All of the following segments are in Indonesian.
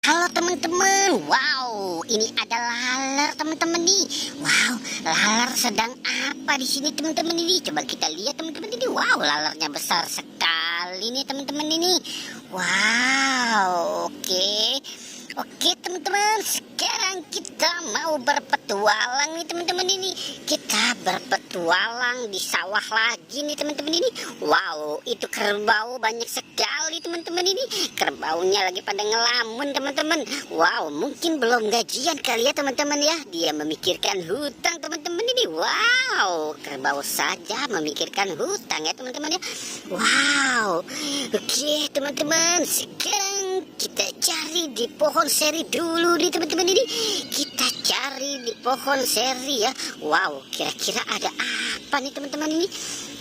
Halo teman-teman, wow, ini ada laler teman-teman nih. Wow, laler sedang apa di sini teman-teman ini? Coba kita lihat teman-teman ini. Wow, lalernya besar sekali nih teman-teman ini. Wow, oke teman-teman. Sekarang kita mau berpetualang nih teman-teman ini. Kita berpetualang di sawah lagi nih teman-teman ini. Wow, itu kerbau banyak sekali teman-teman ini. Kerbaunya lagi pada ngelamun teman-teman. Wow, mungkin belum gajian kali ya teman-teman ya. Dia memikirkan hutang teman-teman ini. Wow, kerbau saja memikirkan hutang ya teman-teman ya. Wow, oke teman-teman. Sekarang kita cari di pohon seri dulu nih teman-teman ini. Kita cari di pohon seri ya. Wow, kira-kira ada apa nih teman-teman ini?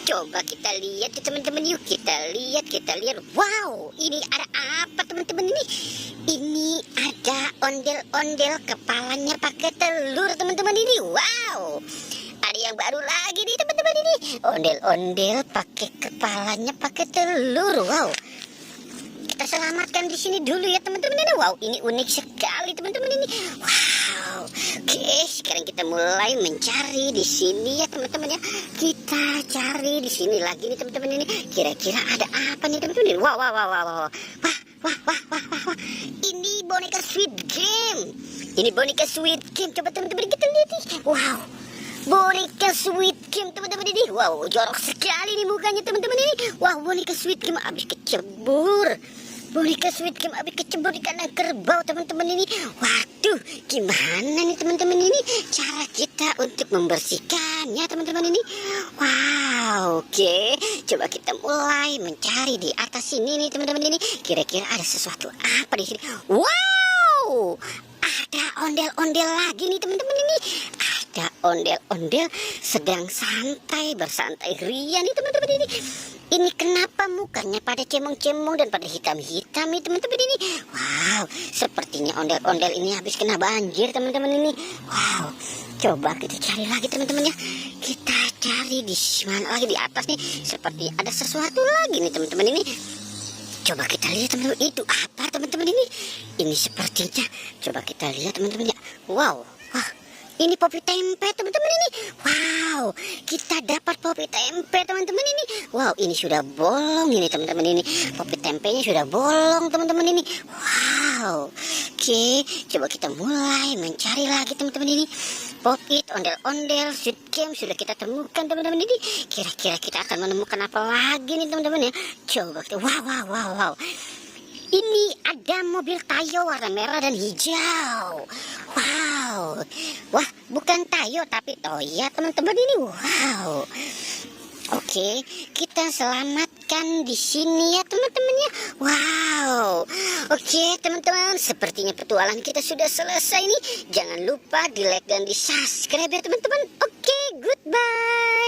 Coba kita lihat ya teman-teman yuk. Kita lihat. Wow, ini ada apa teman-teman ini? Ini ada ondel-ondel kepalanya pakai telur teman-teman ini. Wow, ada yang baru lagi nih teman-teman ini. Ondel-ondel pakai kepalanya pakai telur. Wow, kita selamatkan di sini dulu ya teman-teman ini. Wow, ini unik sekali teman-teman ini. Wow, oke, sekarang kita mulai mencari di sini ya teman-teman ya. Kita cari di sini lagi nih teman-teman ini. Kira-kira ada apa nih teman-teman ini? Wow. Wah. Ini boneka Squid Game. Ini boneka Squid Game. Coba teman-teman kita lihat nih. Wow, boneka Squid Game teman-teman ini. Wow, jorok sekali nih mukanya teman-teman ini. Wow, boneka Squid Game habis kecebur. Boneka Squid Game habis kecebur di kandang kerbau teman-teman ini. Waduh, gimana nih teman-teman ini cara kita untuk membersihkannya teman-teman ini? Wow, oke. Coba kita mulai mencari di atas sini nih teman-teman ini. Kira-kira ada sesuatu apa di sini? Wow, ada ondel-ondel lagi nih teman-teman ini. Ada ondel-ondel sedang bersantai ria nih teman-teman ini. Ini kenapa mukanya pada cemong-cemong dan pada hitam-hitam nih teman-teman ini? Wow, sepertinya ondel-ondel ini habis kena banjir teman-teman ini. Wow, coba kita cari lagi teman-teman ya. Kita cari di mana lagi di atas nih. Seperti ada sesuatu lagi nih teman-teman ini. Coba kita lihat teman-teman, itu apa teman-teman ini? Ini sepertinya, coba kita lihat teman-teman ya. Wow, wah, ini popi tempe teman-teman ini. Wow, kita dapat popi tempe teman-teman ini. Wow, ini sudah bolong ini teman-teman ini. Popi tempenya sudah bolong teman-teman ini. Wow, oke, coba kita mulai mencari lagi teman-teman ini. Popit, ondel-ondel, Squid Game sudah kita temukan teman-teman ini. Kira-kira kita akan menemukan apa lagi nih teman-teman ya. Coba kita, wow. Ini ada mobil Tayo warna merah dan hijau. Wow, wah, bukan Tayo tapi Toya teman-teman ini. Wow, oke, kita selamatkan di sini ya teman-teman ya. Wow, oke teman-teman, sepertinya petualangan kita sudah selesai nih. Jangan lupa di like dan di subscribe ya teman-teman. Oke, goodbye.